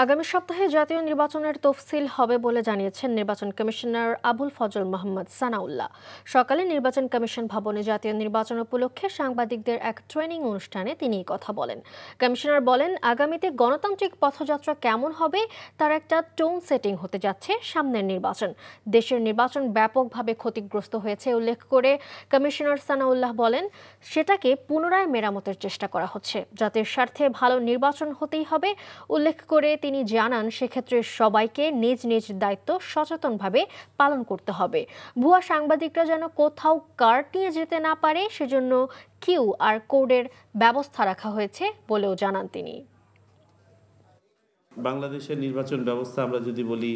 আগামী সপ্তাহে জাতীয় নির্বাচনের তফসিল হবে বলে জানিয়েছেন নির্বাচন কমিশনার আবুল ফজল মোহাম্মদ সানাউল্লাহ। সকালে নির্বাচন কমিশন ভবনে জাতীয় নির্বাচন উপলক্ষে সাংবাদিকদের এক ট্রেনিং অনুষ্ঠানে তিনি এই কথা বলেন। কমিশনার বলেন, আগামীতে গণতান্ত্রিক পথযাত্রা কেমন হবে তার একটা টোন সেটিং হতে যাচ্ছে সামনের নির্বাচন। দেশের নির্বাচন ব্যাপকভাবে ক্ষতিগ্রস্ত হয়েছে উল্লেখ করে কমিশনার সানাউল্লাহ বলেন, সেটাকে পুনরায় মেরামতের চেষ্টা করা হচ্ছে। জাতির স্বার্থে ভালো নির্বাচন হতেই হবে উল্লেখ করে তিনি জানান, সেক্ষেত্রে সবাইকে নিজ নিজ দায়িত্ব সচেতনভাবে পালন করতে হবে। ভুয়া সাংবাদিকরা যেন কোথাও কার্ড নিয়ে যেতে না পারে, সেজন্য QR কোডের ব্যবস্থা রাখা হয়েছে বলেও জানান তিনি। বাংলাদেশের নির্বাচন ব্যবস্থা আমরা যদি বলি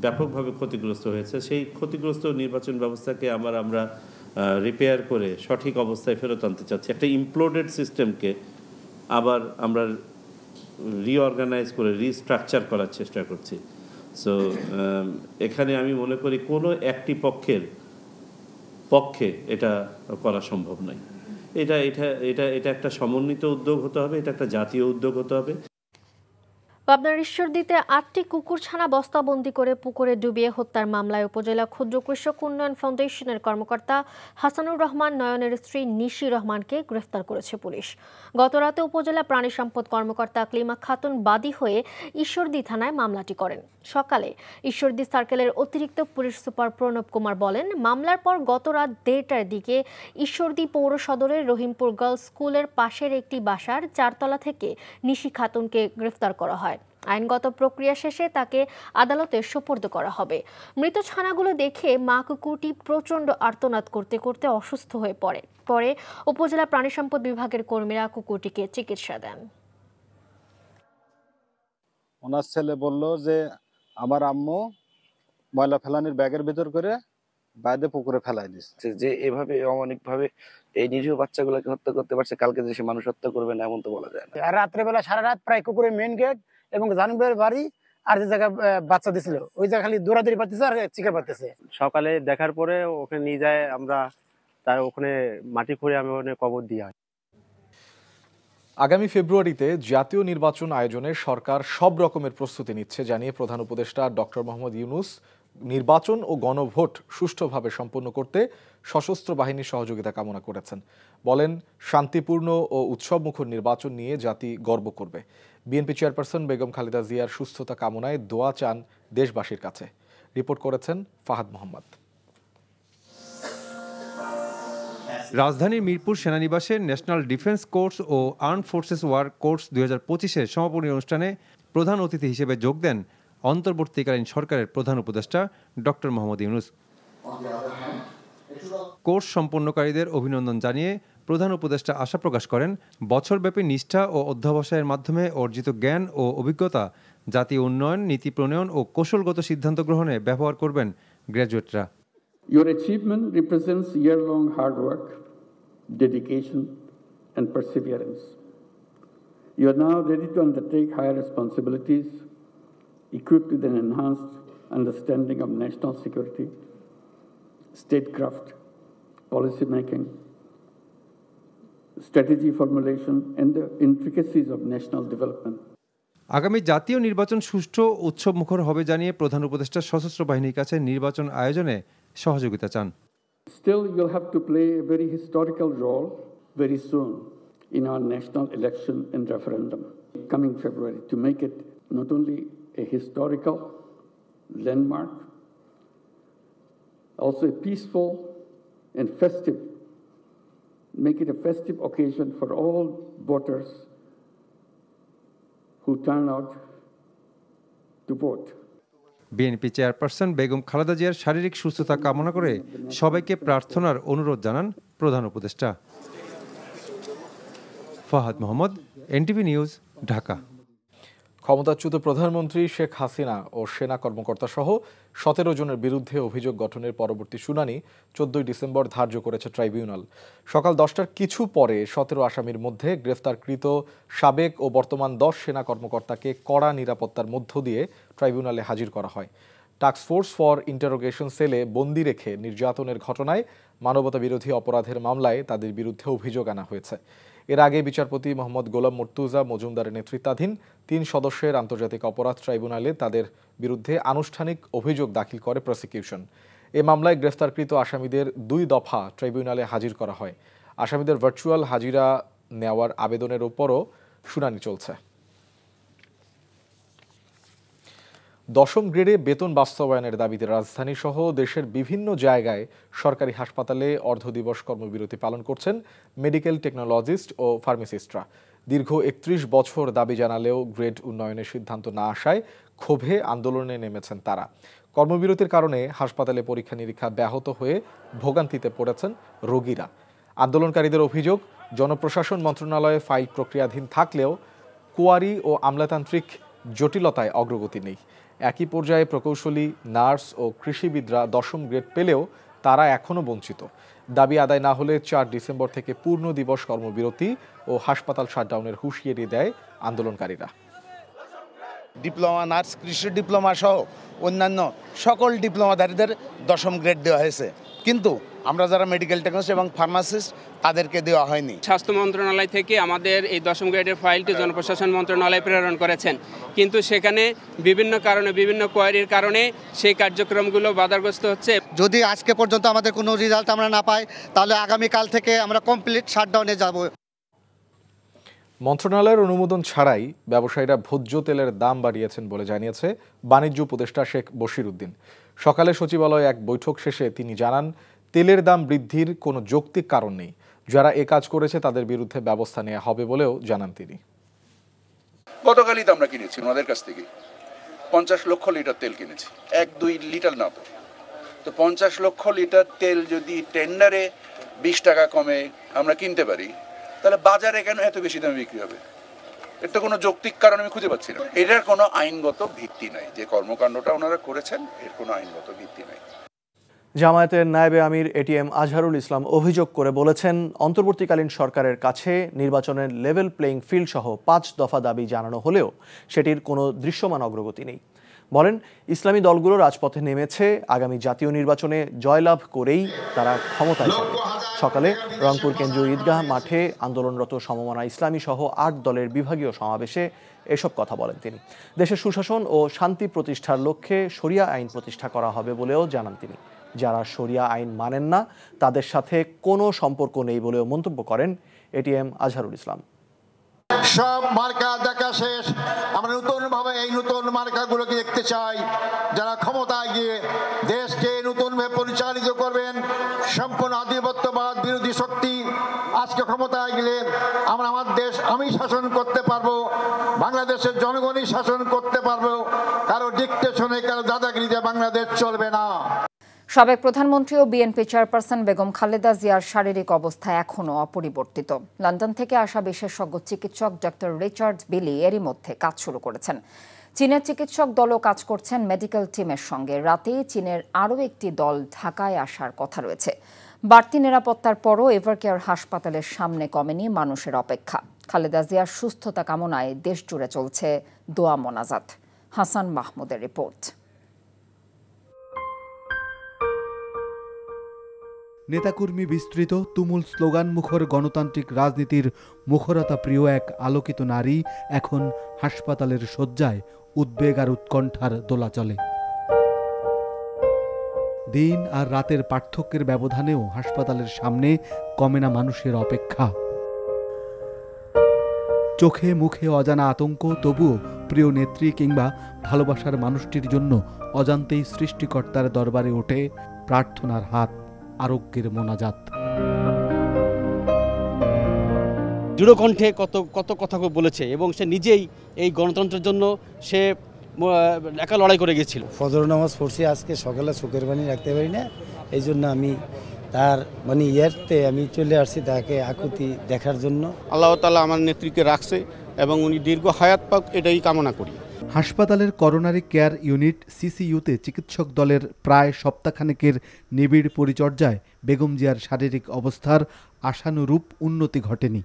ব্যাপকভাবে ক্ষতিগ্রস্ত হয়েছে, সেই ক্ষতিগ্রস্ত নির্বাচন ব্যবস্থাকে আমরা রিপেয়ার করে সঠিক অবস্থায় ফেরত আনতে চাচ্ছি। একটা ইমপ্লোডেড সিস্টেমকে আবার আমরা রিঅর্গানাইজ করে রিস্ট্রাকচার করার চেষ্টা করছি। সো এখানে আমি মনে করি কোনো একটি পক্ষে এটা করা সম্ভব নয়। এটা একটা সমন্বিত উদ্যোগ হতে হবে, এটা একটা জাতীয় উদ্যোগ হতে হবে। পাবনার ঈশ্বরদীতে 8টি কুকুরছানা বস্তাবন্দি করে পুকুরে ডুবিয়ে হত্যার মামলায় উপজেলা ক্ষুদ্র কৃষক উন্নয়ন ফাউন্ডেশনের কর্মকর্তা হাসানুর রহমান নয়নের স্ত্রী নিশি রহমানকে গ্রেফতার করেছে পুলিশ। গতরাতে উপজেলা প্রাণী সম্পদ কর্মকর্তা আকলিমা খাতুন বাদী হয়ে ঈশ্বরদী থানায় মামলাটি করেন। সকালে ঈশ্বরদী সার্কেলের অতিরিক্ত পুলিশ সুপার প্রণব কুমার বলেন, মামলার পর গত রাত 1:30টার দিকে ঈশ্বরদী পৌর সদরের রহিমপুর গার্লস স্কুলের পাশের একটি বাসার 4তলা থেকে নিশি খাতুনকে গ্রেফতার করা হয়। আইনগত প্রক্রিয়া শেষে তাকে আদালতে সোপর্দ করা হবে। মৃত ছানাগুলো দেখে মা কুকুরটি প্রচণ্ড আর্তনাদ করতে করতে অসুস্থ হয়ে পরে উপজেলা প্রাণী সম্পদ বিভাগের কর্মীরা কুকুরটিকে চিকিৎসা দেন। ওনার ছেলে বলল যে আমার আম্মু ময়লা ফেলানির ব্যাগের ভিতর করে বাইরে পুকুরে ফেলাই দিচ্ছে। যে এভাবে অমানবিকভাবে এই নিরীহ বাচ্চাগুলোকে হত্যা করতে পারছে, কালকে যে সে মানুষ হত্যা করবে না এমন তো বলা যায় না। আর রাত্রেবেলা সারা রাত প্রায় কুকুরের মেন গেট এবং জানুবের বাড়ি আর যে জায়গায় বাচ্চা দিছিল ওই জায়গা খালি দৌড়াদৌড়ি পাচ্ছে আর চিকা পাচ্ছে। সকালে দেখার পরে ওখানে নিয়ে যায়, আমরা তার ওখানে মাটি খুঁড়ে আমি ওখানে কবর দিই। আগামী ফেব্রুয়ারিতে জাতীয় নির্বাচন আয়োজনে সরকার সব রকমের প্রস্তুতি নিচ্ছে জানিয়ে প্রধান উপদেষ্টা ডক্টর মোহাম্মদ ইউনূস নির্বাচন ও গণভোট সুষ্ঠুভাবে সম্পন্ন করতে সশস্ত্র বাহিনীর সহযোগিতা কামনা করেছেন। বলেন, শান্তিপূর্ণ ও উৎসবমুখর নির্বাচন নিয়ে জাতি গর্ব করবে। বিএনপি চেয়ারপারসন বেগম খালেদা জিয়ার সুস্থতা কামনায় দোয়া চান দেশবাসীর কাছে। রিপোর্ট করেছেন ফাহাদ মোহাম্মদ। রাজধানীর মিরপুর সেনানিবাসে ন্যাশনাল ডিফেন্স কোর্স ও আর্মড ফোর্সেস ওয়ার কোর্স 2025-এর সমাপনী অনুষ্ঠানে প্রধান অতিথি হিসেবে যোগ দেন অন্তর্বর্তীকালীন সরকারের প্রধান উপদেষ্টা ডক্টর মোহাম্মদ ইউনূস। কোর্স সম্পন্নকারীদের অভিনন্দন জানিয়ে প্রধান উপদেষ্টা আশা প্রকাশ করেন, বছরব্যাপী নিষ্ঠা ও অধ্যবসায়ের মাধ্যমে অর্জিত জ্ঞান ও অভিজ্ঞতা জাতীয় উন্নয়ন, নীতি প্রণয়ন ও কৌশলগত সিদ্ধান্ত গ্রহণে ব্যবহার করবেন গ্র্যাজুয়েটরা। Your achievement represents year-long hard work, dedication, and perseverance. You are now ready to undertake higher responsibilities, equipped with an enhanced understanding of national security, statecraft, policy making, strategy formulation, and the intricacies of national development. আগামী জাতীয় নির্বাচন সুষ্ঠু উৎসবমুখর হবে জানিয়ে প্রধান উপদেষ্টা সশস্ত্র বাহিনীর কাছে নির্বাচন আয়োজনে সহযোগিতা চান। Still, you'll have to play a very historical role very soon in our national election and referendum coming February to make it not only a historical landmark, also a peaceful and festive, make it a festive occasion for all voters who turn out to vote. BNP chairperson Begum Khaleda জিয়ার শারীরিক সুস্থতা কামনা করে সবাইকে প্রার্থনার অনুরোধ জানান প্রধান উপদেষ্টা। Fahad Mohammad, NTV news, Dhaka. ক্ষমতাচ্যুত প্রধানমন্ত্রী শেখ হাসিনা ও সেনা কর্মকর্তা সহ 17 জনের বিরুদ্ধে অভিযোগ গঠনের পরবর্তী শুনানি 14 ডিসেম্বর ধার্য করেছে ট্রাইব্যুনাল। সকাল 10টার কিছু পরে 17 আসামির মধ্যে গ্রেফতারকৃত সাবেক ও বর্তমান 10 সেনা কর্মকর্তাকে কড়া নিরাপত্তার মধ্য দিয়ে ট্রাইব্যুনালে হাজির করা হয়। টাস্ক ফোর্স ফর ইন্টারোগেশন সেলে বন্দি রেখে নির্যাতনের ঘটনায় মানবতা বিরোধী অপরাধের মামলায় তাদের বিরুদ্ধে অভিযোগ আনা হয়েছে। এর আগে বিচারপতি মোহাম্মদ গোলাম মুর্তুজা মজুমদারের নেতৃত্বাধীন 3 সদস্যের আন্তর্জাতিক অপরাধ ট্রাইব্যুনালে তাদের বিরুদ্ধে আনুষ্ঠানিক অভিযোগ দাখিল করে প্রসিকিউশন। এ মামলায় গ্রেফতারকৃত আসামিদের 2 দফা ট্রাইব্যুনালে হাজির করা হয়। আসামিদের ভার্চুয়াল হাজিরা নেওয়ার আবেদনের উপরও শুনানি চলছে। 10ম গ্রেডে বেতন বাস্তবায়নের দাবিতে রাজধানী সহ দেশের বিভিন্ন জায়গায় সরকারি হাসপাতালে অর্ধদিবস কর্মবিরতি পালন করছেন মেডিকেল টেকনোলজিস্ট ও ফার্মাসিস্টরা। দীর্ঘ 31 বছর দাবি জানালেও গ্রেড উন্নয়নের সিদ্ধান্ত না আসায় ক্ষোভে আন্দোলনে নেমেছেন তারা। কর্মবিরতির কারণে হাসপাতালে পরীক্ষা নিরীক্ষা ব্যাহত হয়ে ভোগান্তিতে পড়েছেন রোগীরা। আন্দোলনকারীদের অভিযোগ, জনপ্রশাসন মন্ত্রণালয়ে ফাইল প্রক্রিয়াধীন থাকলেও কোয়ারি ও আমলাতান্ত্রিক জটিলতায় অগ্রগতি নেই। একই পর্যায়ে প্রকৌশলী, নার্স ও কৃষিবিদরা 10ম গ্রেড পেলেও তারা এখনও বঞ্চিত। দাবি আদায় না হলে 4 ডিসেম্বর থেকে পূর্ণ দিবস কর্মবিরতি ও হাসপাতাল শাটডাউনের হুঁশিয়ারি দেয় আন্দোলনকারীরা। ডিপ্লোমা, নার্স, কৃষি ডিপ্লোমা সহ অন্যান্য সকল ডিপ্লোমাধারীদের 10ম গ্রেড দেওয়া হয়েছে, কিন্তু আমরা যারা মেডিকেল টেকনিশিয়ান এবং ফার্মাসিস্ট তাদেরকে দেওয়া হয়নি। স্বাস্থ্য মন্ত্রণালয় থেকে আমাদের এই 10ম গ্রেডের ফাইলটি জনপ্রশাসন মন্ত্রণালয়ে প্রেরণ করেছেন, কিন্তু সেখানে বিভিন্ন কারণে, বিভিন্ন কোয়ারির কারণে সেই কার্যক্রমগুলো বাধাগ্রস্ত হচ্ছে। যদি আজকে পর্যন্ত আমাদের কোনো রেজাল্ট আমরা না পাই, তাহলে আগামীকাল থেকে আমরা কমপ্লিট শাটডাউনে যাব। মন্ত্রণালয়ের অনুমোদন ছাড়াই ব্যবসায়ীরা ভোজ্য তেলের দাম বাড়িয়েছেন বলে জানিয়েছে বাণিজ্য উপদেষ্টা শেখ বশির উদ্দিন। সকালে সচিবালয়ে এক বৈঠক শেষে তিনি জানান, তেলের দাম বৃদ্ধির কোনো যৌক্তিক কারণ নেই। যারা এ কাজ করেছে তাদের বিরুদ্ধে ব্যবস্থা নেওয়া হবে বলেও জানান তিনি। গতকালই তো আমরা কিনেছি ওনাদের কাছ থেকে 50 লক্ষ লিটার তেল কিনেছি, 1-2 লিটার না তো 50 লক্ষ লিটার তেল যদি টেন্ডারে 20 টাকা কমে আমরা কিনতে পারি, তাহলে বাজারে কেন এত বেশি দামে বিক্রি হবে? এর তো কোনো যৌক্তিক কারণ আমি খুঁজে পাচ্ছি না। এটার কোনো আইনগত ভিত্তি নাই, যে কর্মকাণ্ডটা ওনারা করেছেন এর কোনো আইনগত ভিত্তি নাই। জামায়াতের নায়েবে আমির এটিএম আজহারুল ইসলাম অভিযোগ করে বলেছেন, অন্তর্বর্তীকালীন সরকারের কাছে নির্বাচনের লেভেল প্লেইং ফিল্ড সহ 5 দফা দাবি জানানো হলেও সেটির কোনো দৃশ্যমান অগ্রগতি নেই। বলেন, ইসলামী দলগুলো রাজপথে নেমেছে আগামী জাতীয় নির্বাচনে জয়লাভ করেই তারা ক্ষমতায় যাবে। সকালে রংপুর কেন্দ্রীয় ঈদগাহ মাঠে আন্দোলনরত সমমনা ইসলামী সহ 8 দলের বিভাগীয় সমাবেশে এসব কথা বলেন তিনি। দেশের সুশাসন ও শান্তি প্রতিষ্ঠার লক্ষ্যে শরিয়া আইন প্রতিষ্ঠা করা হবে বলেও জানান তিনি। যারা শরিয়া আইন মানেন না তাদের সাথে কোনো সম্পর্ক নেই বলেও মন্তব্য করেন এটিএম আজহারুল ইসলাম। সব মার্কা দেখা শেষ, আমরা নতুন ভাবে এই নতুন মার্কাগুলোকে দেখতে চাই, যারা ক্ষমতায় গিয়ে দেশকে নতুন ভাবে পরিচালিত করবেন। সম্পূর্ণ আধিপত্যবাদ বিরোধী শক্তি আজকে ক্ষমতায় গেলে আমরা আমার দেশ আমি শাসন করতে পারবো, বাংলাদেশের জনগণই শাসন করতে পারবো। কারো ডিকটেশনে, কারো দাদাগিরিতে বাংলাদেশ চলবে না। সাবেক প্রধানমন্ত্রী ও বিএনপি চেয়ারপারসন বেগম খালেদা জিয়ার শারীরিক অবস্থা এখনও অপরিবর্তিত। লন্ডন থেকে আসা বিশেষজ্ঞ চিকিৎসক ডক্টর রিচার্ড বিলি এরই মধ্যে কাজ শুরু করেছেন। চীনের চিকিৎসক দলও কাজ করছেন মেডিকেল টিমের সঙ্গে। রাতেই চীনের আরও একটি দল ঢাকায় আসার কথা রয়েছে। বাড়তি নিরাপত্তার পরও এভারকেয়ার হাসপাতালের সামনে কমেনি মানুষের অপেক্ষা। খালেদা জিয়ার সুস্থতা কামনায় দেশ জুড়ে চলছে দোয়া মোনাজাত। হাসান মাহমুদের রিপোর্ট। নেতাকর্মী বিস্তৃত তুমুল স্লোগান মুখর গণতান্ত্রিক রাজনীতির মুখরতা প্রিয় এক আলোকিত নারী এখন হাসপাতালের শয্যায় উদ্বেগ আর উৎকণ্ঠার দোলাচলে। দিন আর রাতের পার্থক্যের ব্যবধানেও হাসপাতালের সামনে কমে না মানুষের অপেক্ষা। চোখে মুখে অজানা আতঙ্ক, তবুও প্রিয় নেত্রী কিংবা ভালোবাসার মানুষটির জন্য অজান্তেই সৃষ্টিকর্তার দরবারে ওঠে প্রার্থনার হাত, আরোগ্যের মোনাজাত। দৃঢ় কণ্ঠে কত কথা বলেছে এবং সে নিজেই এই গণতন্ত্রের জন্য সে একা লড়াই করে গিয়েছিল। ফজর নামাজ পড়ছি আজকে সকালে, চোখের পানি রাখতে পারি না, এই জন্য আমি তার ইয়ারতে আমি চলে আসছি তাকে আকুতি দেখার জন্য। আল্লাহ তাআলা আমার নেত্রীকে রাখছে এবং উনি দীর্ঘ হায়াত পাক, এটাই কামনা করি। হাসপাতালের করোনারি কেয়ার ইউনিট সিসিইউতে চিকিৎসক দলের প্রায় সপ্তাহখানেকের নিবিড় পরিচর্যায় বেগম জিয়ার শারীরিক অবস্থার আশানুরূপ উন্নতি ঘটেনি।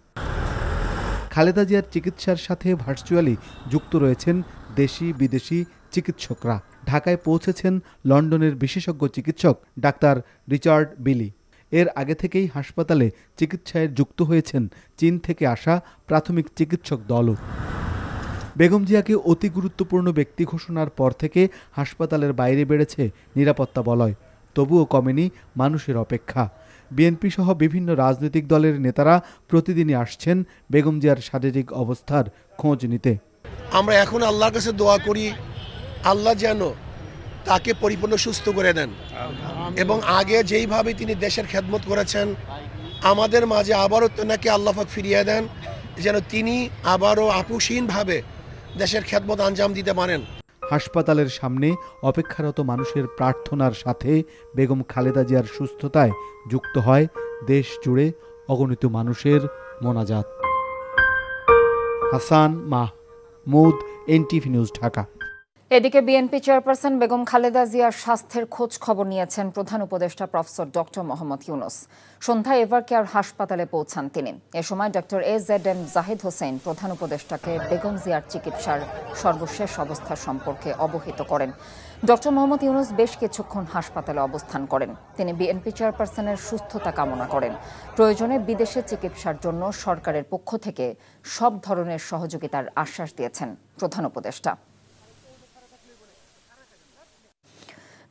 খালেদা জিয়ার চিকিৎসার সাথে ভার্চুয়ালি যুক্ত রয়েছেন দেশি বিদেশি চিকিৎসকরা। ঢাকায় পৌঁছেছেন লন্ডনের বিশেষজ্ঞ চিকিৎসক ডাক্তার রিচার্ড বিলি। এর আগে থেকেই হাসপাতালে চিকিৎসায় যুক্ত হয়েছেন চীন থেকে আসা প্রাথমিক চিকিৎসক দলও। বেগম জিয়াকে অতি গুরুত্বপূর্ণ ব্যক্তি ঘোষণার পর থেকে হাসপাতালের বাইরে বেড়েছে নিরাপত্তা বলয়, তবুও কমেনি মানুষের অপেক্ষা। বিএনপি সহ বিভিন্ন রাজনৈতিক দলের নেতারা প্রতিদিনই আসছেন বেগম জিয়ার শারীরিক অবস্থার খোঁজ নিতে। আমরা এখন আল্লাহর কাছে দোয়া করি আল্লাহ যেন তাকে পরিপূর্ণ সুস্থ করে দেন এবং আগে যেইভাবে তিনি দেশের খেদমত করেছেন আমাদের মাঝে আবারও তেনাকে আল্লাহ পাক ফিরিয়ে দেন, যেন তিনি আবারও আপোষহীনভাবে দেশের খেদমত আঞ্জাম দিতে পারেন। হাসপাতালের সামনে অপেক্ষারত মানুষের প্রার্থনার সাথে বেগম খালেদা জিয়ার সুস্থতায় যুক্ত হয় দেশ জুড়ে অগণিত মানুষের মোনাজাত। Hasan Mahmud, NTV news, Dhaka. এদিকে বিএনপি চেয়ারপারসন বেগম খালেদা জিয়ার স্বাস্থ্যের খোঁজ খবর নিয়েছেন প্রধান উপদেষ্টা প্রফেসর ডক্টর মোহাম্মদ ইউনুস। সন্ধ্যায় এভারকেয়ার হাসপাতালে পৌঁছান তিনি। এ সময় ডক্টর AZM জাহিদ হোসেন প্রধান উপদেষ্টাকে বেগম জিয়ার চিকিৎসার সর্বশেষ অবস্থা সম্পর্কে অবহিত করেন। ডক্টর মোহাম্মদ ইউনুস বেশ কিছুক্ষণ হাসপাতালে অবস্থান করেন। তিনি বিএনপি চেয়ারপারসনের সুস্থতা কামনা করেন। প্রয়োজনে বিদেশে চিকিৎসার জন্য সরকারের পক্ষ থেকে সব ধরনের সহযোগিতার আশ্বাস দিয়েছেন প্রধান উপদেষ্টা।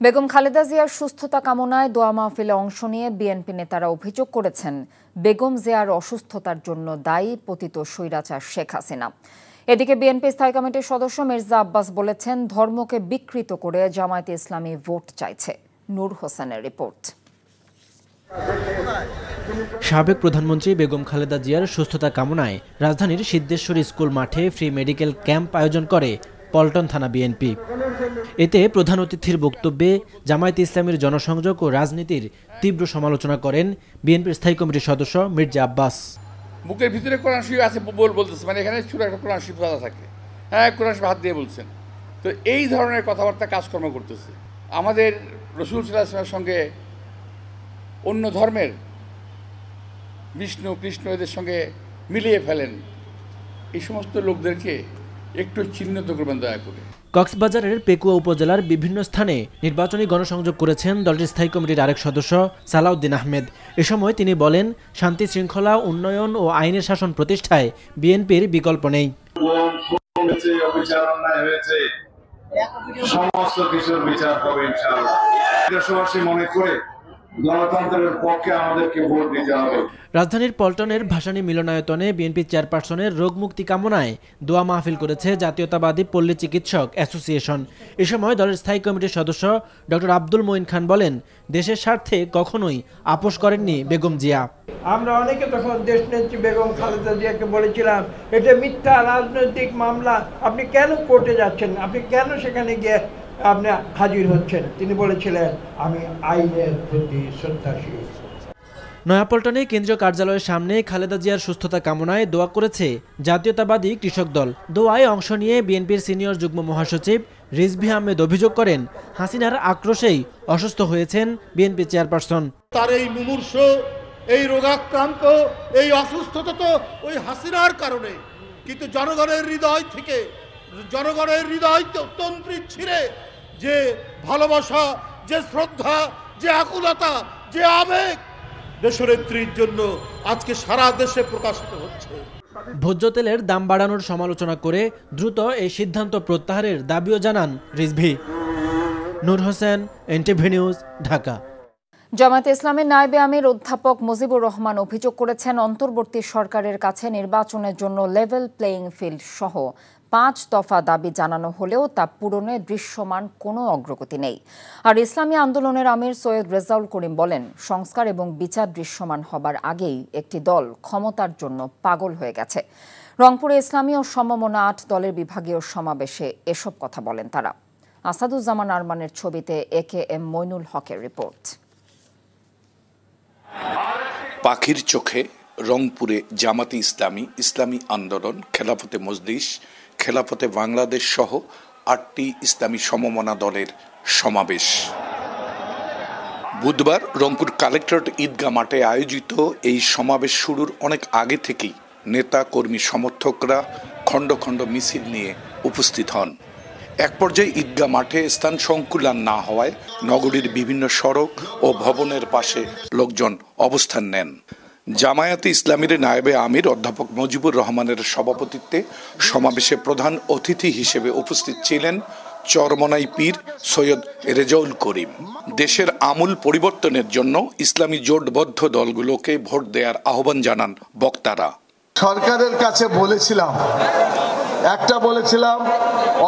বেগম খালেদা জিয়ার সুস্থতা কামনায় দোয়া মাহফিলে অংশ নিয়ে বিএনপি নেতারা অভিযোগ করেছেন বেগম জিয়ার অসুস্থতার জন্য দায়ী পতিত স্বৈরাচার শেখ হাসিনা। এদিকে বিএনপি স্থায়ী কমিটির সদস্য মির্জা আব্বাস বলেছেন ধর্মকে বিকৃত করে জামায়াতে ইসলামী ভোট চাইছে। নূর হোসেনের রিপোর্ট। সাবেক প্রধানমন্ত্রী বেগম খালেদা জিয়ার সুস্থতা কামনায় রাজধানীর সিদ্ধেশ্বরী স্কুল মাঠে ফ্রি মেডিকেল ক্যাম্প আয়োজন করে পল্টন থানা বিএনপি। এতে প্রধান অতিথির বক্তব্যে জামায়াতে ইসলামীর জনসংযোগ ও রাজনীতির তীব্র সমালোচনা করেন বিএনপির স্থায়ী কমিটির সদস্য মির্জা আব্বাস। বুকের ভিতরে কোরআন শরীফ আছে বলতেছে, মানে এখানে ছোট একটা কোরআন শরীফ থাকে, হ্যাঁ কোরআন শরীফ হাত দিয়ে বলছেন। তো এই ধরনের কথাবার্তা কাজকর্ম করতেছে। আমাদের রাসূল সাল্লাল্লাহু আলাইহি ওয়াসাল্লামের সঙ্গে অন্য ধর্মের বিষ্ণু কৃষ্ণ এদের সঙ্গে মিলিয়ে ফেলেন। এই সমস্ত লোকদেরকে একটু চিহ্নিত করবেন দয়া করে। কক্সবাজারের পেকুয়া উপজেলার বিভিন্ন স্থানে নির্বাচনী গণসংযোগ করেছেন দলটির স্থায়ী কমিটির আরেক সদস্য সালাউদ্দিন আহমেদ। এ সময় তিনি বলেন, শান্তি শৃঙ্খলা, উন্নয়ন ও আইনের শাসন প্রতিষ্ঠায় বিএনপির বিকল্প নেই। সমস্ত কিছুর বিচার হবে ইনশাআল্লাহ। দেশবাসী মনে করে গণতন্ত্রের পক্ষে আমাদেরকে ভোট দিতে হবে। রাজধানীর পল্টনের ভাসানী মিলনায়তনে বিএনপি চেয়ারপারসনের রোগ মুক্তি কামনায় দোয়া মাহফিল করেছে জাতীয়তাবাদী পল্লী চিকিৎসক অ্যাসোসিয়েশন। এ সময় দলের স্থায়ী কমিটির সদস্য ডক্টর আব্দুল মঈন খান বলেন, দেশের স্বার্থে কখনোই আপোষ করেননি বেগম জিয়া। আমরা অনেকে তখন দেশনেত্রী বেগম খালেদা জিয়াকে বলেছিলাম, এটা মিথ্যা রাজনৈতিক মামলা, আপনি কেন কোর্টে যাচ্ছেন, আপনি কেন সেখানে গিয়ে আপনি হাজির হচ্ছেন? তিনি বলেছিলেন, আমি আইনের প্রতি শ্রদ্ধাশীল। নয়াপল্টনে কেন্দ্রীয় কার্যালয়ের সামনে খালেদা জিয়ার সুস্থতা কামনায় দোয়া করেছে জাতীয়তাবাদী কৃষক দল। দোয়ায় অংশ নিয়ে বিএনপির সিনিয়র যুগ্ম মহাসচিব রিজভী আহমেদ অভিযোগ করেন, হাসিনার আক্রোশেই অসুস্থ হয়েছেন বিএনপি চেয়ারপারসন। তার এই মুমূর্ষ, এই রোগাক্রান্ত, এই অসুস্থতা তো ওই হাসিনার কারণে, কিন্তু জনগণের হৃদয় থেকে, জনগণের হৃদয় তন্ত্রী ছিঁড়ে যে ভালোবাসা, যে শ্রদ্ধা, যে আকুলতা, যে আবেগ দেশনেত্রীর জন্য আজকে সারা দেশে প্রকাশিত হচ্ছে। ভোজ্য তেলের দাম বাড়ানোর সমালোচনা করে দ্রুত এই সিদ্ধান্ত প্রত্যাহারের দাবিও জানান রিজভী। নূর হোসেন, এনটিভি নিউজ, ঢাকা। জামায়াতে ইসলামের নায়েবে আমির অধ্যাপক মুজিবুর রহমান অভিযোগ করেছেন, অন্তর্বর্তী সরকারের কাছে নির্বাচনের জন্য লেভেল প্লেইং ফিল্ড সহ 5 দফা দাবি জানানো হলেও তা পূরণে দৃশ্যমান কোনো অগ্রগতি নেই। আর ইসলামী আন্দোলনের আমির সৈয়দ রেজাউল করিম বলেন, সংস্কার এবং বিচার দৃশ্যমান হবার আগেই একটি দল ক্ষমতার জন্য পাগল হয়ে গেছে। রংপুরে ইসলামী ও সমমনা 8 দলের বিভাগীয় সমাবেশে এসব কথা বলেন তারা। আসাদুজ্জামান আরমানের ছবিতে AKM মইনুল হকের রিপোর্ট। পাখির চোখে রংপুরে জামাতি ইসলামী, ইসলামী আন্দোলন, খেলাফতে মজলিস, খেলাফতে বাংলাদেশ সহ 8টি ইসলামী সমমনা দলের সমাবেশ। বুধবার রংপুর কালেক্টরেট ঈদগাহ মাঠে আয়োজিত এই সমাবেশ শুরুর অনেক আগে থেকেই নেতা কর্মী সমর্থকরা খণ্ড খণ্ড মিছিল নিয়ে উপস্থিত হন। এক পর্যায়ে ঈদগাহ মাঠে স্থান সংকুলান না হওয়ায় নগরীর বিভিন্ন সড়ক ও ভবনের পাশে লোকজন অবস্থান নেন। জামায়াতে ইসলামীর নায়েবে আমির অধ্যাপক মুজিবুর রহমানের সভাপতিত্বে সমাবেশে প্রধান অতিথি হিসেবে উপস্থিত ছিলেন চরমনাই পীর সৈয়দ রেজাউল করিম। দেশের আমূল পরিবর্তনের জন্য ইসলামী জোটবদ্ধ দলগুলোকে ভোট দেওয়ার আহ্বান জানান বক্তারা। সরকারের কাছে বলেছিলাম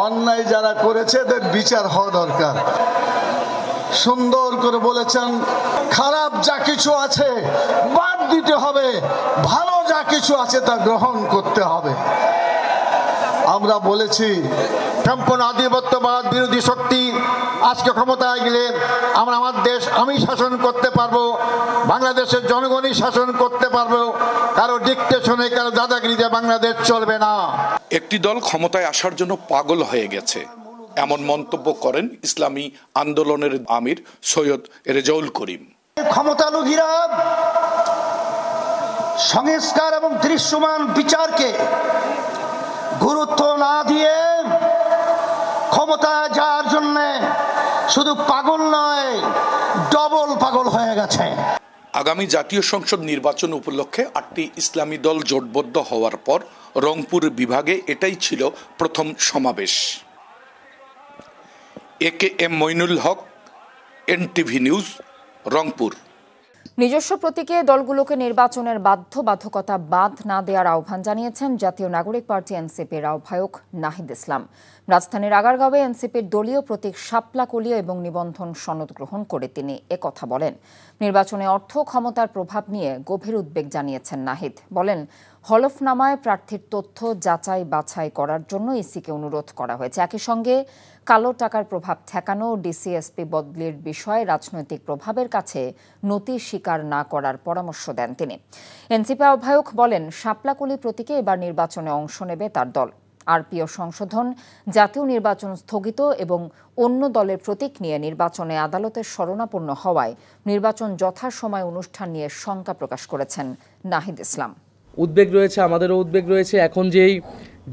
অন্যায় যারা করেছে এদের বিচার হওয়া দরকার। সুন্দর করে বলেছেন খারাপ যা কিছু আছে বাদ দিতে হবে, ভালো যা কিছু আছে তা গ্রহণ করতে হবে। আমরা বলেছি সম্পূর্ণ আধিপত্যবাদ বিরোধী শক্তি আজকে ক্ষমতায় গেলে আমরা আমার দেশ আমি শাসন করতে পারবো, বাংলাদেশের জনগণই শাসন করতে পারবো, কারো ডিকটেশনে কারো দাদাগিরিতে বাংলাদেশ চলবে না। একটি দল ক্ষমতায় আসার জন্য পাগল হয়ে গেছে, এমন মন্তব্য করেন ইসলামী আন্দোলনের আমির সৈয়দ রেজাউল করিম। ক্ষমতালোভীরা সংস্কার এবং দৃশ্যমান বিচারকে গুরুত্ব না দিয়ে ক্ষমতায় যাওয়ার জন্য শুধু পাগল নয়, ডবল পাগল হয়ে গেছে। আগামী জাতীয় সংসদ নির্বাচন উপলক্ষে 8টি ইসলামী দল জোটবদ্ধ হওয়ার পর রংপুর বিভাগে এটাই ছিল প্রথম সমাবেশ। AKM Moinul Haque, NTV news, Rangpur. নিজস্ব প্রতীকে দলগুলোকে নির্বাচনের বাধ্যবাধকতা বাদ না দেওয়ার আহ্বান জানিয়েছেন জাতীয় নাগরিক পার্টি এনসিপির আহ্বায়ক নাহিদ ইসলাম। রাজধানীর আগারগাঁওয়ে এনসিপির দলীয় প্রতীক শাপলা কলি এবং নিবন্ধন সনদ গ্রহণ করে তিনি একথা বলেন। নির্বাচনে অর্থ ক্ষমতার প্রভাব নিয়ে গভীর উদ্বেগ জানিয়েছেন নাহিদ। বলেন, হলফনামায় প্রার্থীর তথ্য যাচাই বাছাই করার জন্য ইসিকে অনুরোধ করা হয়েছে। একই সঙ্গে কালো টাকার প্রভাব ঠেকানো, ডিসিএসপি বদলির বিষয়ে রাজনৈতিক প্রভাবের কাছে নতি স্বীকার না করার পরামর্শ দেন তিনি। এনসিপি আহ্বায়ক বলেন, শাপলাকলি প্রতীকে এবার নির্বাচনে অংশ নেবে তার দল। আরপিও সংশোধন, জাতীয় নির্বাচন স্থগিত এবং অন্য দলের প্রতীক নিয়ে নির্বাচনে আদালতের শরণাপন্ন হওয়ায় নির্বাচন যথাসময় অনুষ্ঠান নিয়ে শঙ্কা প্রকাশ করেছেন নাহিদ ইসলাম। উদ্বেগ রয়েছে, আমাদেরও উদ্বেগ রয়েছে। এখন যেই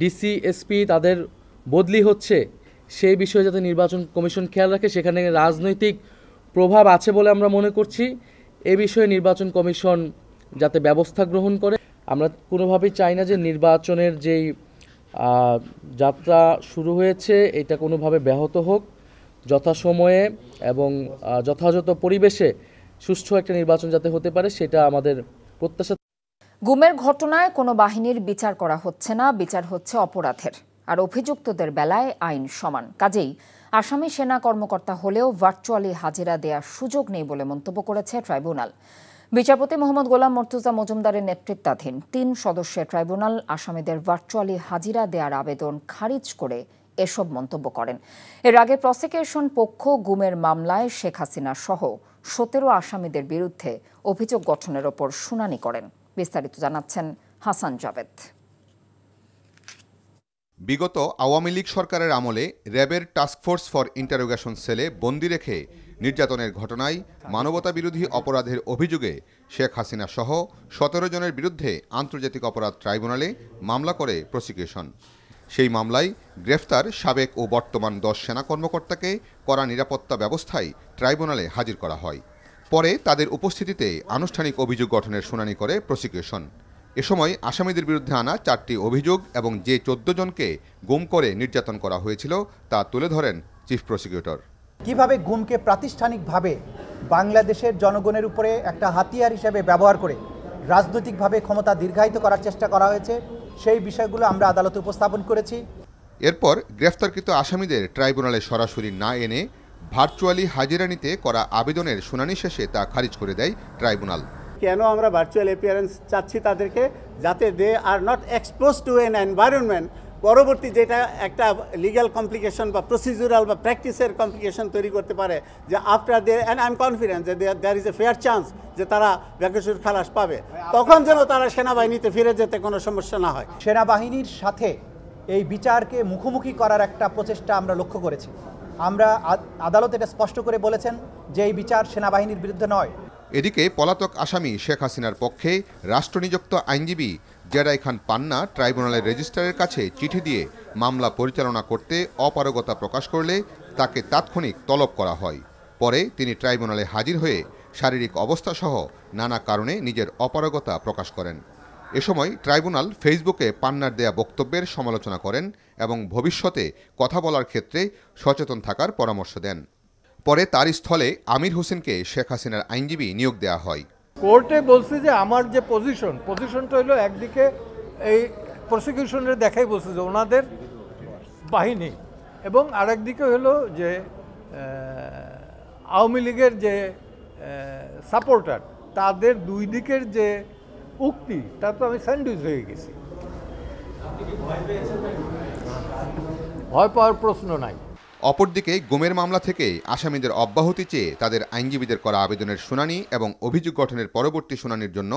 ডিসিএসপি তাদের বদলি হচ্ছে সেই বিষয়ে যাতে নির্বাচন কমিশন খেয়াল রাখে, সেখানে রাজনৈতিক প্রভাব আছে বলে আমরা মনে করছি। এ বিষয়ে নির্বাচন কমিশন যাতে ব্যবস্থা গ্রহণ করে। আমরা কোনোভাবেই চাই না যে নির্বাচনের যেই যাত্রা শুরু হয়েছে এটা কোনোভাবে ব্যাহত হোক। যথাসময়ে এবং যথাযথ পরিবেশে সুষ্ঠু একটা নির্বাচন যাতে হতে পারে সেটা আমাদের প্রত্যাশা। গুমের ঘটনায় কোনো বাহিনীর বিচার করা হচ্ছে না, বিচার হচ্ছে অপরাধের। আর অভিযুক্তদের বেলায় আইন সমান। কাজেই আসামি সেনা কর্মকর্তা হলেও ভার্চুয়ালি হাজিরা দেওয়ার সুযোগ নেই বলে মন্তব্য করেছে ট্রাইব্যুনাল। বিচারপতি মোহাম্মদ গোলাম মর্তুজা মজুমদারের নেতৃত্বাধীন 3 সদস্যের ট্রাইব্যুনাল আসামিদের ভার্চুয়ালি হাজিরা দেওয়ার আবেদন খারিজ করে এসব মন্তব্য করেন। এর আগে প্রসিকিউশন পক্ষ গুমের মামলায় শেখ হাসিনা সহ 17 আসামিদের বিরুদ্ধে অভিযোগ গঠনের ওপর শুনানি করেন। বিস্তারিত জানাচ্ছেন হাসান জাভেদ। বিগত আওয়ামী লীগ সরকারের আমলে র্যাবের টাস্কফোর্স ফর ইন্টারোগেশন সেলে বন্দী রেখে নির্যাতনের ঘটনায় মানবতাবিরোধী অপরাধের অভিযোগে শেখ হাসিনা সহ 17 জনের বিরুদ্ধে আন্তর্জাতিক অপরাধ ট্রাইব্যুনালে মামলা করে প্রসিকিউশন। সেই মামলায় গ্রেফতার সাবেক ও বর্তমান 10 সেনা কর্মকর্তাকে কড়া নিরাপত্তা ব্যবস্থায় ট্রাইব্যুনালে হাজির করা হয়। পরে তাদের উপস্থিতিতে আনুষ্ঠানিক অভিযোগ গঠনের শুনানি করে প্রসিকিউশন। এ সময় আসামিদের বিরুদ্ধে আনা 4টি অভিযোগ এবং যে 14 জনকে গুম করে নির্যাতন করা হয়েছিল তা তুলে ধরেন চিফ প্রসিকিউটর। কিভাবে গুমকে প্রাতিষ্ঠানিকভাবে বাংলাদেশের জনগণের উপরে একটা হাতিয়ার হিসেবে ব্যবহার করে রাজনৈতিকভাবে ক্ষমতা দীর্ঘায়িত করার চেষ্টা করা হয়েছে সেই বিষয়গুলো আমরা আদালতে উপস্থাপন করেছি। এরপর গ্রেফতারকৃত আসামিদের ট্রাইব্যুনালে সরাসরি না এনে ভার্চুয়ালি হাজিরা নিতে করা আবেদনের শুনানি শেষে তা খারিজ করে দেয় ট্রাইব্যুনাল। কেন আমরা ভার্চুয়াল অ্যাপিয়ারেন্স চাচ্ছি তাদেরকে, যাতে they are not expose to an environment পরবর্তী যেটা একটা লিগ্যাল কমপ্লিকেশন বা প্রসিডিউরাল বা প্র্যাকটিসের কমপ্লিকেশন তৈরি করতে পারে, যে after they and I am confident যে there is a fair chance যে তারা বেকসুর খালাস পাবে, তখন যেন তারা সেনাবাহিনীতে ফিরে যেতে কোনো সমস্যা না হয়। সেনাবাহিনীর সাথে এই বিচারকে মুখোমুখি করার একটা প্রচেষ্টা আমরা লক্ষ্য করেছি। আমরা আদালত এটা স্পষ্ট করে বলেছেন যে এই বিচার সেনাবাহিনীর বিরুদ্ধে নয়। এদিকে পলাতক আসামি শেখ হাসিনার পক্ষে রাষ্ট্রনিযুক্ত আইনজীবী জেরাই খান পান্না ট্রাইব্যুনালের রেজিস্ট্রারের কাছে চিঠি দিয়ে মামলা পরিচালনা করতে অপারগতা প্রকাশ করলে তাকে তাৎক্ষণিক তলব করা হয়। পরে তিনি ট্রাইব্যুনালে হাজির হয়ে শারীরিক অবস্থাসহ নানা কারণে নিজের অপারগতা প্রকাশ করেন। এ সময় ট্রাইব্যুনাল ফেসবুকে পান্নার দেয়া বক্তব্যের সমালোচনা করেন এবং ভবিষ্যতে কথা বলার ক্ষেত্রে সচেতন থাকার পরামর্শ দেন। পরে তার স্থলে আমির হোসেনকে শেখ হাসিনার আইনজীবী নিয়োগ দেওয়া হয়। কোর্টে বলছে যে আমার যে পজিশনটা হলো একদিকে এই প্রসিকিউশনের দেখাই বলছে যে ওনাদের বাহিনী এবং আরেকদিকে হলো যে আওয়ামী লীগের যে সাপোর্টার তাদের দুই দিকের যে উক্তি তা তো আমি স্যান্ডউইচ হয়ে গেছি। ভয় পাওয়ার প্রশ্ন নাই। অপরদিকে গুমের মামলা থেকে আসামিদের অব্যাহতি চেয়ে তাদের আইনজীবীদের করা আবেদনের শুনানি এবং অভিযোগ গঠনের পরবর্তী শুনানির জন্য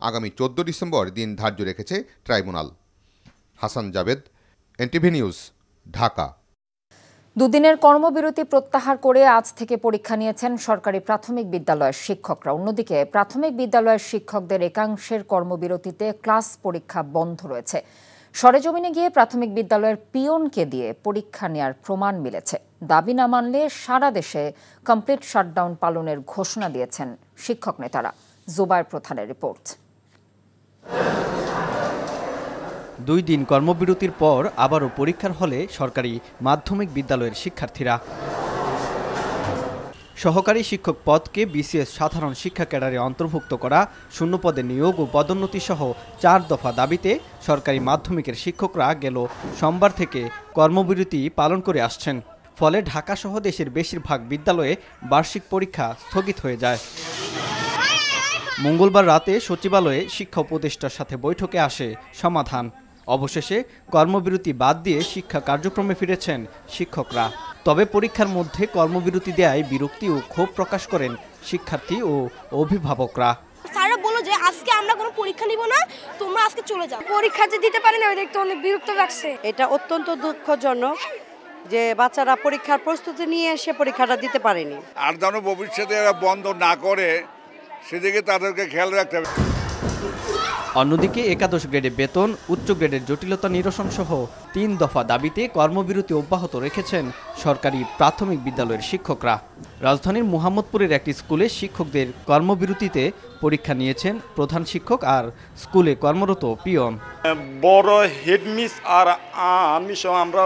আগামী 14 ডিসেম্বর দিন ধার্য রেখেছে tribunal. Hasan Jabed, NTV news, Dhaka. দুদিনের কর্মবিরতি প্রত্যাহার করে আজ থেকে পরীক্ষা নিয়েছেন সরকারি প্রাথমিক বিদ্যালয়ের শিক্ষকরা। অন্যদিকে প্রাথমিক বিদ্যালয়ের শিক্ষকদের একাংশের কর্মবিরতিতে ক্লাস পরীক্ষা বন্ধ রয়েছে। সরেজমিনে গিয়ে প্রাথমিক বিদ্যালয়ের পিয়নকে দিয়ে পরীক্ষা নেয়ার প্রমাণ মিলেছে। দাবি না মানলে সারা দেশে কমপ্লিট শাটডাউন পালনের ঘোষণা দিয়েছেন শিক্ষক নেতারা। জুবায়ের প্রধানের রিপোর্ট। 2 দিন কর্মবিরতির পর আবারও পরীক্ষার হলে সরকারি মাধ্যমিক বিদ্যালয়ের শিক্ষার্থীরা। সহকারী শিক্ষক পদকে বিসিএস সাধারণ শিক্ষা ক্যাডারে অন্তর্ভুক্ত করা, শূন্যপদে নিয়োগ ও পদোন্নতি সহ 4 দফা দাবিতে সরকারি মাধ্যমিকের শিক্ষকরা গেল সোমবার থেকে কর্মবিরতি পালন করে আসছেন। ফলে ঢাকা সহ দেশের বেশিরভাগ বিদ্যালয়ে বার্ষিক পরীক্ষা স্থগিত হয়ে যায়। মঙ্গলবার রাতে সচিবালয়ে শিক্ষা উপদেষ্টার সাথে বৈঠকে আসে সমাধান। অবশেষে কর্মবিরতি বাদ দিয়ে শিক্ষা কার্যক্রমে ফিরেছেন শিক্ষকরা। তবে পরীক্ষার মধ্যে কর্মবিরতি দেয়ায় বিরক্তি ও ক্ষোভ প্রকাশ করেন শিক্ষার্থী ও অভিভাবকরা। স্যাররা বলল যে আজকে আমরা কোনো পরীক্ষা নিব না, তোমরা আজকে চলে যাও। পরীক্ষা যে দিতে পারে না, দেখতে অনেক বিরক্ত লাগছে। এটা অত্যন্ত দুঃখজনক যে বাচ্চারা পরীক্ষার প্রস্তুতি নিয়ে এসে পরীক্ষাটা দিতে পারেনি। আর যেন ভবিষ্যতে এরা বন্ধ না করে সেদিকে তাদেরকে খেয়াল রাখতে হবে। অন্যদিকে একাদশ গ্রেডে বেতন, উচ্চ গ্রেডের জটিলতা নিরসন সহ 3 দফা দাবিতে কর্মবিরতি অব্যাহত রেখেছেন সরকারি প্রাথমিক বিদ্যালয়ের শিক্ষকরা। রাজধানীর মোহাম্মদপুরের একটি স্কুলে শিক্ষকদের কর্মবিরতিতে পরীক্ষা নিয়েছেন প্রধান শিক্ষক আর স্কুলে কর্মরত পিয়ন। বড় হেডমিস আর আমি সহ আমরা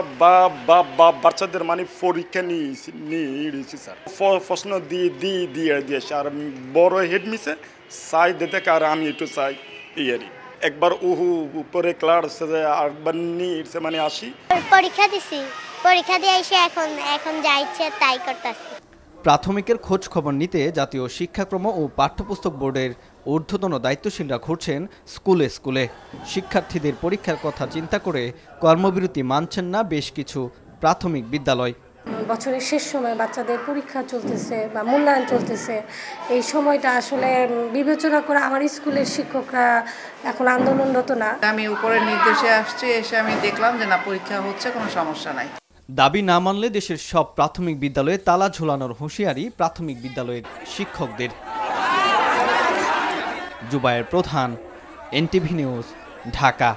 বাচ্চাদের মানে পরীক্ষা নিয়েছি স্যার। প্রশ্ন দিয়েছে আর বড় হেডমিসে চাই দিতে আর আমি একটু চাই ইয়ারি একবার উপরে ক্লাস আরবার নিয়েছে মানে আসি। পরীক্ষা দিছি, পরীক্ষা দিয়ে এসে এখন যা ইচ্ছে তাই করতেছি। প্রাথমিকের খোঁজ খবর নিতে জাতীয় শিক্ষাক্রম ও পাঠ্যপুস্তক বোর্ডের ঊর্ধ্বতন দায়িত্বশীলরা ঘুরছেন স্কুলে স্কুলে। শিক্ষার্থীদের পরীক্ষার কথা চিন্তা করে কর্মবিরতি মানছেন না বেশ কিছু প্রাথমিক বিদ্যালয়। বছরের শেষ সময় বাচ্চাদের পরীক্ষা চলতেছে বা মূল্যায়ন চলতেছে, এই সময়টা আসলে বিবেচনা করে আমার স্কুলের শিক্ষকরা এখন আন্দোলনরত না। আমি উপরের নির্দেশে আসছি, এসে আমি দেখলাম যে না পরীক্ষা হচ্ছে, কোনো সমস্যা নাই। দাবি না মানলে দেশের সব প্রাথমিক বিদ্যালয়ে তালা ঝোলানোর হুঁশিয়ারি প্রাথমিক বিদ্যালয়ের শিক্ষকদের। জুবায়ের প্রধান, এনটিভি নিউজ, ঢাকা।